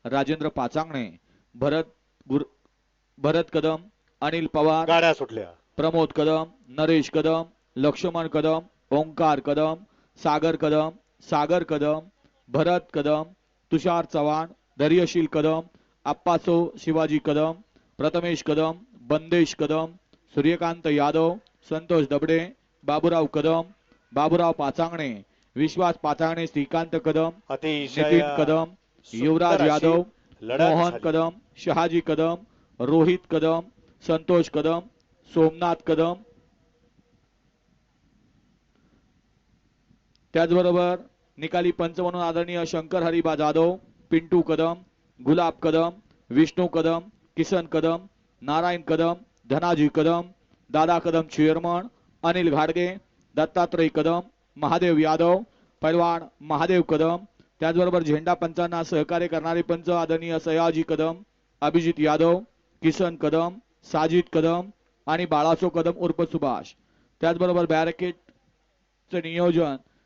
राजेंद्र पाचांगणे, भरत कदम, अनिल पवार, गाड्या सुटल्या. प्रमोद कदम, नरेश कदम, लक्ष्मण कदम, ओंकार कदम, सागर कदम, भरत कदम, तुषार चव्हाण, धैर्यशील कदम, अप्पासो शिवाजी कदम, प्रथमेश कदम, बंदेश कदम, सूर्यकांत यादव, संतोष दबडे, बाबूराव कदम, बाबूराव पाचांगणे, विश्वास पाचांगणे, श्रीकांत कदम, अतिशय नितीन कदम, सुंदर युवराज अशी यादव, लढत मोहन झाली. कदम, शहाजी कदम, रोहित कदम, संतोष कदम, सोमनाथ कदम, त्याचबरोबर निकाली पंच म्हणून आदरणीय शंकर हरिबा जाधव, पिंटू कदम, गुलाब कदम, विष्णू कदम, किसन कदम, नारायण कदम, धनाजी कदम, दादा कदम चेअरमन, अनिल घाडगे, दत्तात्रय कदम, महादेव यादव, पैलवान महादेव कदम, त्याचबरोबर झेंडा पंचांना सहकार्य करणारे पंच आदरणीय सयाजी कदम, अभिजित यादव, किसन कदम, साजिद कदम आणि बाळासो कदम उर्फ सुभाष. त्याचबरोबर बॅरिकेडचं नियोजन